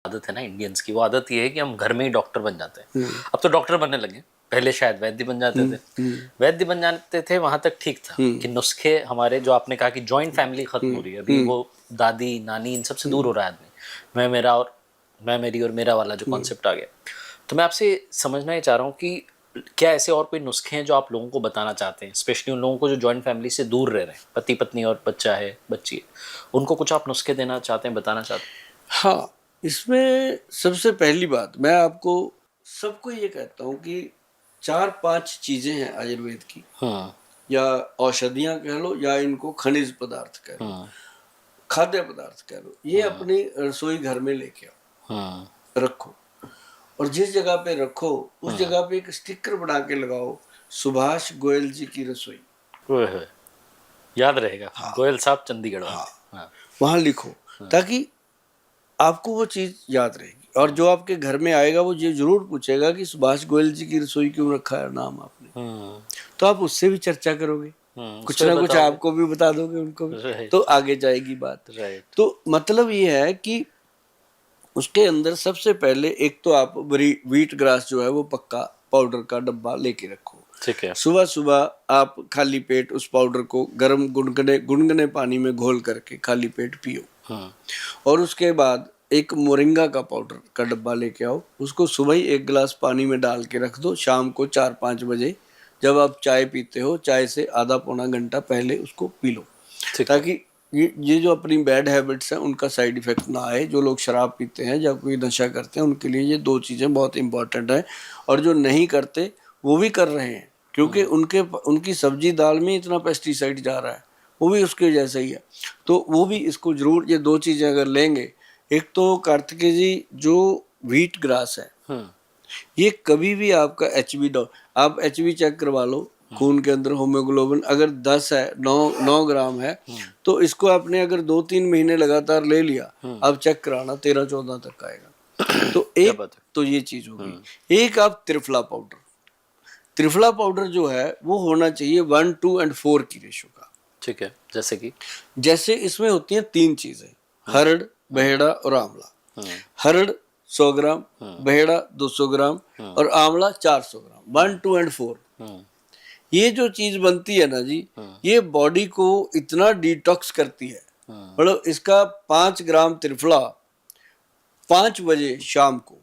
आदत है ना इंडियंस की, वो आदत ये है कि हम घर में ही डॉक्टर बन जाते हैं। अब तो डॉक्टर बनने लगे, पहले शायद वैद्य बन जाते थे। वैद्य बन जाते थे, वहां तक ठीक था कि नुस्खे हमारे, जो आपने कहा कि जॉइंट फैमिली खत्म हो रही है अभी, वो दादी नानी इन सबसे दूर हो रहा है आदमी, मैं मेरा और मैं मेरी और मेरा वाला जो कॉन्सेप्ट आ गया। तो मैं आपसे समझना ही चाह रहा हूँ कि क्या ऐसे और कोई नुस्खे हैं जो आप लोगों को बताना चाहते हैं, स्पेशली उन लोगों को जो जॉइंट फैमिली से दूर रह रहे हैं, पति पत्नी और बच्चा है, बच्ची है, उनको कुछ आप नुस्खे देना चाहते हैं, बताना चाहते हैं? हाँ, इसमें सबसे पहली बात मैं आपको सबको ये कहता हूँ कि 4-5 चीजें हैं आयुर्वेद की, या औषधियां कह लो, या इनको खनिज पदार्थ कह लो, खाद्य पदार्थ कह लो, ये अपनी रसोई घर में लेके आओ, रखो, और जिस जगह पे रखो उस जगह पे एक स्टिकर बना के लगाओ, सुभाष गोयल जी की रसोई। याद रहेगा। हाँ, गोयल साहब चंडीगढ़ वाले। हाँ, हाँ, वहां लिखो, ताकि आपको वो चीज याद रहेगी। और जो आपके घर में आएगा वो ये जरूर पूछेगा कि सुभाष गोयल जी की रसोई क्यों रखा है नाम आपने, तो आप उससे भी चर्चा करोगे, कुछ ना कुछ आपको भी बता दोगे, उनको भी, तो आगे जाएगी बात। तो मतलब ये है कि उसके अंदर सबसे पहले एक तो आप व्हीट ग्रास जो है वो पक्का पाउडर का डब्बा लेके रखो। ठीक है। सुबह सुबह आप खाली पेट उस पाउडर को गर्म गुनगुने पानी में घोल करके खाली पेट पियो। और उसके बाद एक मोरिंगा का पाउडर का डब्बा लेके आओ, उसको सुबह ही 1 गिलास पानी में डाल के रख दो, शाम को 4-5 बजे जब आप चाय पीते हो, चाय से आधा पौना घंटा पहले उसको पी लो, ताकि ये जो अपनी बैड हैबिट्स हैं उनका साइड इफेक्ट ना आए। जो लोग शराब पीते हैं या कोई नशा करते हैं उनके लिए ये 2 चीज़ें बहुत इंपॉर्टेंट है, और जो नहीं करते वो भी कर रहे हैं, क्योंकि उनकी सब्जी दाल में इतना पेस्टिसाइड जा रहा है, वो भी उसके जैसा ही है। तो वो भी इसको जरूर, ये 2 चीज़ें अगर लेंगे, एक तो कार्तिकेय जी जो व्हीट ग्रास है, ये कभी भी आपका HB आप HB चेक करवा लो, खून के अंदर होमोग्लोबिन अगर 10 है, 9 ग्राम है, तो इसको आपने अगर 2-3 महीने लगातार ले लिया, अब चेक कराना 13-14 तक आएगा। तो एक तो ये चीज होगी। एक आप त्रिफला पाउडर जो है वो होना चाहिए 1, 2 और 4 की रेशो का। ठीक है, जैसे कि जैसे इसमें होती हैं 3 चीजें, हरड़, बहेड़ा और आंवला। हरड़ 100 ग्राम, बहेड़ा 200 ग्राम और आंवला 400 ग्राम, 1, 2 और 4। ये जो चीज बनती है ना जी, ये बॉडी को इतना डिटॉक्स करती है। मतलब इसका 5 ग्राम त्रिफला 5 बजे शाम को,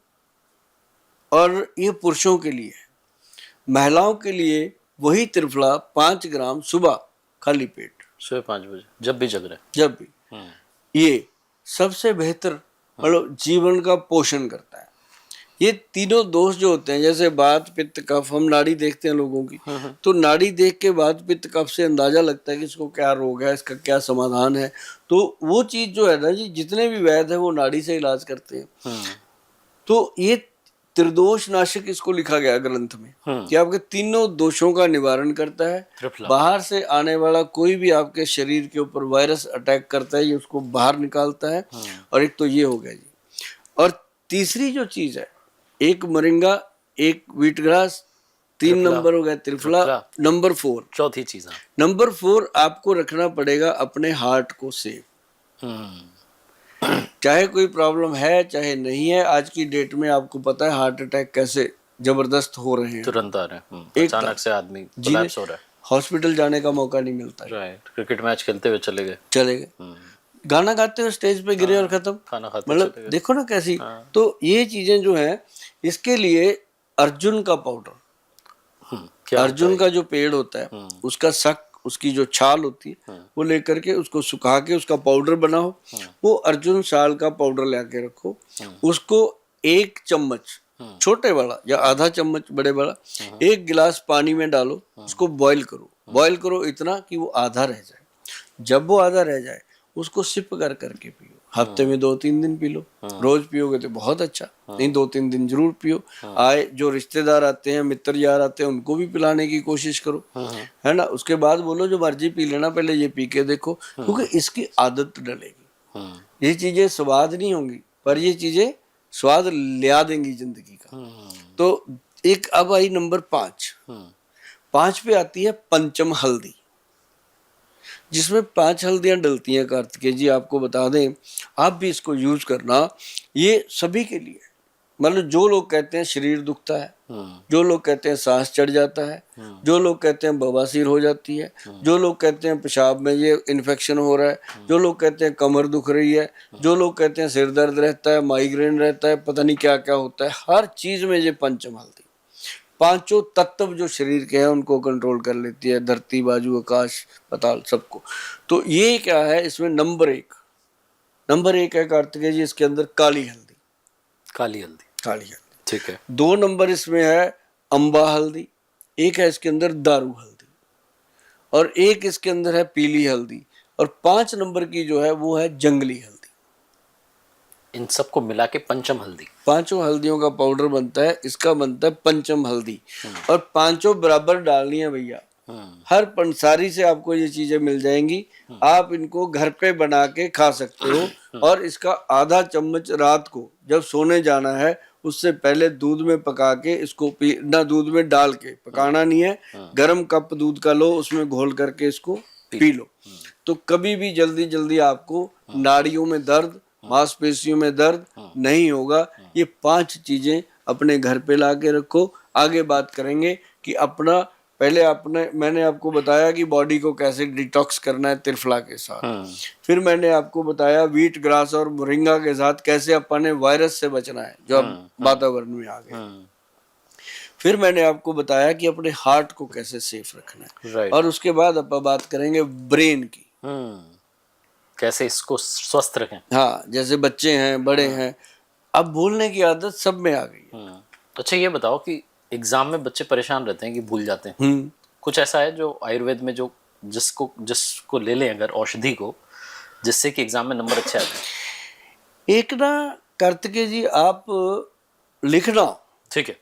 और ये पुरुषों के लिए है। महिलाओं के लिए वही त्रिफला 5 ग्राम सुबह खाली पेट, सुबह 5 बजे, जब भी जग रहे, जब भी। ये सबसे बेहतर मतलब जीवन का पोषण करता है। ये तीनों दोष जो होते हैं, जैसे वात पित्त कफ, हम नाड़ी देखते हैं लोगों की, तो नाड़ी देख के वात पित्त कफ से अंदाजा लगता है कि इसको क्या रोग है, इसका क्या समाधान है। तो वो चीज जो है ना जी, जितने भी वैद्य है वो नाड़ी से इलाज करते हैं। तो ये त्रिदोष नाशक इसको लिखा गया ग्रंथ में, कि आपके तीनों दोषों का निवारण करता है। बाहर से आने वाला कोई भी आपके शरीर के ऊपर वायरस अटैक करता है, ये उसको बाहर निकालता है। और एक तो ये हो गया जी। और तीसरी जो चीज है, एक मोरिंगा, एक व्हीट ग्रास, 3 नंबर हो गया त्रिफला, नंबर 4 चौथी चीज, नंबर 4 आपको रखना पड़ेगा अपने हार्ट को सेफ। चाहे कोई प्रॉब्लम है चाहे नहीं है, आज की डेट में आपको पता है हार्ट अटैक कैसे जबरदस्त हो रहे हैं, तुरंत आ रहे हैं, अचानक से आदमी कोलैप्स हो रहा है, हॉस्पिटल जाने का मौका नहीं मिलता है। राइट, क्रिकेट मैच खेलते हुए चले गए, गाना गाते हुए स्टेज पे गिरे और खत्म, खाना खाते मतलब देखो ना कैसी। तो ये चीजें जो है, इसके लिए अर्जुन का पाउडर, अर्जुन का जो पेड़ होता है उसका सक, उसकी जो छाल होती है वो लेकर के उसको सुखा के उसका पाउडर बनाओ। वो अर्जुन साल का पाउडर लेके रखो, उसको 1 चम्मच छोटे वाला या आधा चम्मच बड़े वाला 1 गिलास पानी में डालो, उसको बॉईल करो इतना कि वो आधा रह जाए। जब वो आधा रह जाए उसको सिप कर करके पियो। हफ्ते में 2-3 दिन पी लो, रोज पियोगे तो बहुत अच्छा, नहीं 2-3 दिन जरूर पियो। आए जो रिश्तेदार आते हैं, मित्र यार आते हैं, उनको भी पिलाने की कोशिश करो, है ना। उसके बाद बोलो जो मर्जी पी लेना, पहले ये पी के देखो, क्योंकि इसकी आदत डलेगी। ये चीजें स्वाद नहीं होंगी, पर ये चीजें स्वाद लिया देंगी जिंदगी का। तो एक अब आई नंबर 5 पे आती है पंचम हल्दी। जिसमें 5 हल्दियां डलती हैं कार्तिकेय जी, आपको बता दें, आप भी इसको यूज करना, ये सभी के लिए। मतलब जो लोग कहते हैं शरीर दुखता है, जो लोग कहते हैं सांस चढ़ जाता है, जो लोग कहते हैं बवासीर हो जाती है, जो लोग कहते हैं पेशाब में ये इन्फेक्शन हो रहा है, जो लोग कहते हैं कमर दुख रही है, जो लोग कहते हैं सिर दर्द रहता है, माइग्रेन रहता है, पता नहीं क्या क्या होता है, हर चीज में ये पंचम हल्दी, पांचों तत्व जो शरीर के हैं उनको कंट्रोल कर लेती है, धरती बाजू आकाश पाताल सबको। तो ये क्या है, इसमें नंबर एक है कार्तिकेय जी, इसके अंदर काली हल्दी। काली हल्दी ठीक है। 2 नंबर इसमें है अम्बा हल्दी, एक है इसके अंदर दारू हल्दी, और एक इसके अंदर है पीली हल्दी, और 5 नंबर की जो है वो है जंगली हल्दी। इन सबको मिला के पंचम हल्दी। 5 हल्दियों का पाउडर बनता है, इसका बनता है पंचम हल्दी, और 5 बराबर डालनी है भैया। हर पंसारी से आपको ये चीजें मिल जाएंगी, आप इनको घर पे बना के खा सकते हो। और इसका आधा चम्मच रात को जब सोने जाना है उससे पहले दूध में पका के इसको पीना, दूध में डाल के, पकाना नहीं है, गर्म कप दूध का लो, उसमें घोल करके इसको पी लो। तो कभी भी जल्दी जल्दी आपको नाड़ियों में दर्द, मांसपेशियों में दर्द नहीं होगा। ये 5 चीजें अपने घर पे ला के रखो। आगे बात करेंगे कि अपना, पहले मैंने आपको बताया कि बॉडी को कैसे डिटॉक्स करना है त्रिफला के साथ, फिर मैंने आपको बताया व्हीट ग्रास और मोरिंगा के साथ कैसे अपने वायरस से बचना है जो अब वातावरण में आ गए, फिर मैंने आपको बताया कि अपने हार्ट को कैसे सेफ रखना है, और उसके बाद अपन बात करेंगे ब्रेन की, कैसे इसको स्वस्थ रखें। हाँ, जैसे बच्चे हैं, बड़े हैं, अब भूलने की आदत सब में आ गई है। अच्छा ये बताओ कि एग्जाम में बच्चे परेशान रहते हैं कि भूल जाते हैं, कुछ ऐसा है जो आयुर्वेद में जो जिसको ले लें अगर औषधि को, जिससे कि एग्जाम में नंबर अच्छे आते हैं? एक ना कार्तिकेय जी, आप लिखना, ठीक है,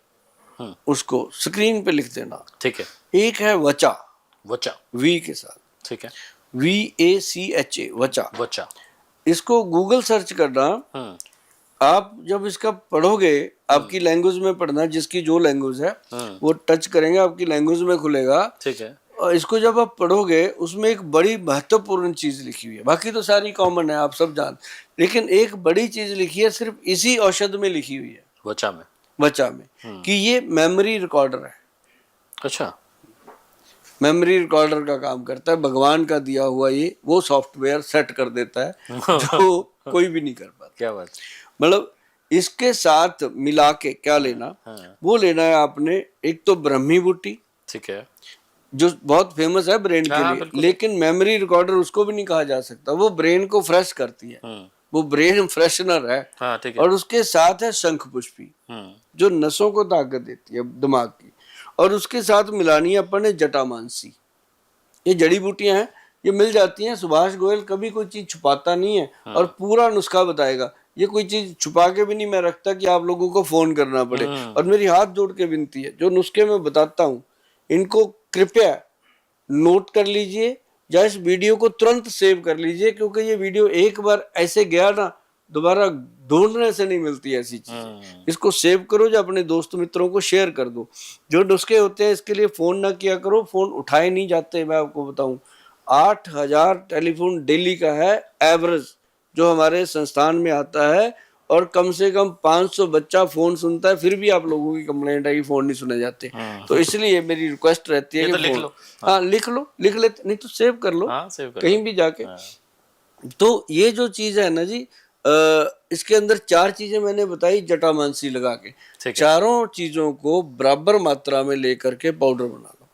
उसको स्क्रीन पे लिख देना, ठीक है। एक है वचा, वी के साथ, ठीक है, VACHA, वचा। इसको गूगल सर्च करना, आप जब इसका पढ़ोगे, आपकी लैंग्वेज में पढ़ना, जिसकी जो लैंग्वेज है वो टच करेंगे, आपकी लैंग्वेज में खुलेगा, ठीक है। और इसको जब आप पढ़ोगे, उसमें एक बड़ी महत्वपूर्ण चीज लिखी हुई है, बाकी तो सारी कॉमन है, आप सब जान, लेकिन एक बड़ी चीज लिखी है, सिर्फ इसी औषध में लिखी हुई है, वचा में, कि ये मेमोरी रिकॉर्डर है। अच्छा, मेमोरी रिकॉर्डर का काम करता है, भगवान का दिया हुआ ये वो सॉफ्टवेयर सेट कर देता है जो कोई भी नहीं कर पाता। क्या बात। मतलब इसके साथ मिला के क्या लेना, वो लेना है आपने, एक तो ब्रह्मी बूटी, ठीक है, जो बहुत फेमस है ब्रेन के लिए, लेकिन मेमोरी रिकॉर्डर उसको भी नहीं कहा जा सकता, वो ब्रेन को फ्रेश करती है, वो ब्रेन फ्रेशनर है। और उसके साथ है शंख पुष्पी, जो नसों को ताकत देती है दिमाग की। और उसके साथ मिलानी है अपन ने जटामानसी। ये जड़ी बूटियां हैं, ये मिल जाती हैं। सुभाष गोयल कभी कोई चीज छुपाता नहीं है, और पूरा नुस्खा बताएगा। ये कोई चीज छुपा के भी नहीं मैं रखता कि आप लोगों को फोन करना पड़े। और मेरी हाथ जोड़ के विनती है, जो नुस्खे मैं बताता हूँ इनको कृपया नोट कर लीजिए, या इस वीडियो को तुरंत सेव कर लीजिए, क्योंकि ये वीडियो एक बार ऐसे गया ना, दोबारा ढूंढने से नहीं मिलती ऐसी चीजें। इसको सेव करो, जो अपने दोस्त मित्रों को शेयर कर दो। जो नुस्खे होते हैं इसके लिए फोन ना किया करो, फोन उठाए नहीं जाते। मैं आपको बताऊं, 8000 टेलीफोन डेली का है एवरेज जो हमारे संस्थान में आता है, और कम से कम 500 बच्चा फोन सुनता है, फिर भी आप लोगों की कंप्लेंट है कि फोन नहीं सुने जाते। तो इसलिए मेरी रिक्वेस्ट रहती है कि लिख लो। हाँ, लिख लेते, नहीं तो सेव कर लो, कहीं भी जाके। तो ये जो चीज है ना जी, इसके अंदर 4 चीजें मैंने बताई जटामानसी लगा के, चारों चीजों को बराबर मात्रा में लेकर के पाउडर बना लो,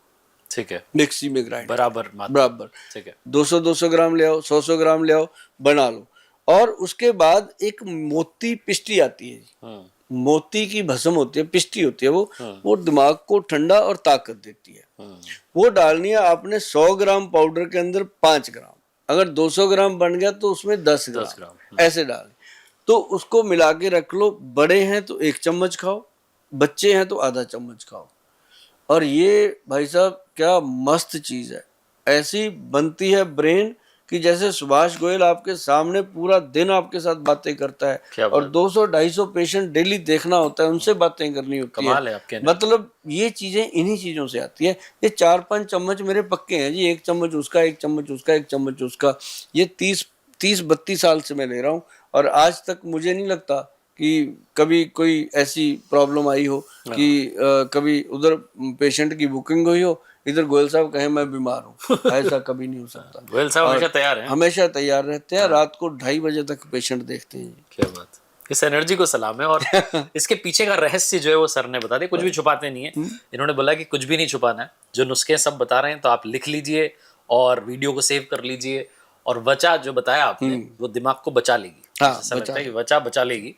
ठीक है, मिक्सी में ग्राइंड बराबर, ठीक है, 200 ग्राम ले आओ, 100 ग्राम ले आओ, बना लो। और उसके बाद एक मोती पिष्टी आती है, मोती की भस्म होती है, पिष्टी होती है, वो दिमाग को ठंडा और ताकत देती है। वो डालनी है आपने 100 ग्राम पाउडर के अंदर 5 ग्राम, अगर 200 ग्राम बन गया तो उसमें 10 ग्राम ऐसे डालें। तो उसको मिला के रख लो। बड़े हैं तो 1 चम्मच खाओ, बच्चे हैं तो आधा चम्मच खाओ। और ये भाई साहब क्या मस्त चीज है, ऐसी बनती है ब्रेन कि जैसे सुभाष गोयल आपके सामने पूरा दिन आपके साथ बातें करता क्या है, और 200-250 पेशेंट डेली देखना होता है, उनसे बातें करनी होती कमाल है आपके है। अंदर। मतलब ये चीजें इन्हीं चीजों से आती है। ये 4-5 चम्मच मेरे पक्के हैं जी, 1 चम्मच उसका, 1 चम्मच उसका, 1 चम्मच उसका, ये 30-32 साल से मैं ले रहा हूँ, और आज तक मुझे नहीं लगता कि कभी कोई ऐसी प्रॉब्लम आई हो कि कभी उधर पेशेंट की बुकिंग हुई हो, इधर गोयल साहब कहे मैं बीमार हूँ, ऐसा कभी नहीं हो सकता। गोयल साहब और हमेशा तैयार हैं। हमेशा तैयार रहते हैं, रात को 2:30 बजे तक पेशेंट देखते हैं। क्या बात, इस एनर्जी को सलाम है। और इसके पीछे का रहस्य जो है वो सर ने बता दिया, कुछ भी छुपाते नहीं है। इन्होंने बोला कि कुछ भी नहीं छुपाना है, जो नुस्खे सब बता रहे हैं तो आप लिख लीजिए और वीडियो को सेव कर लीजिए, और वचा जो बताया आपने वो दिमाग को बचा लेगी। हाँ, ऐसा लगता है कि वचा बचा लेगी।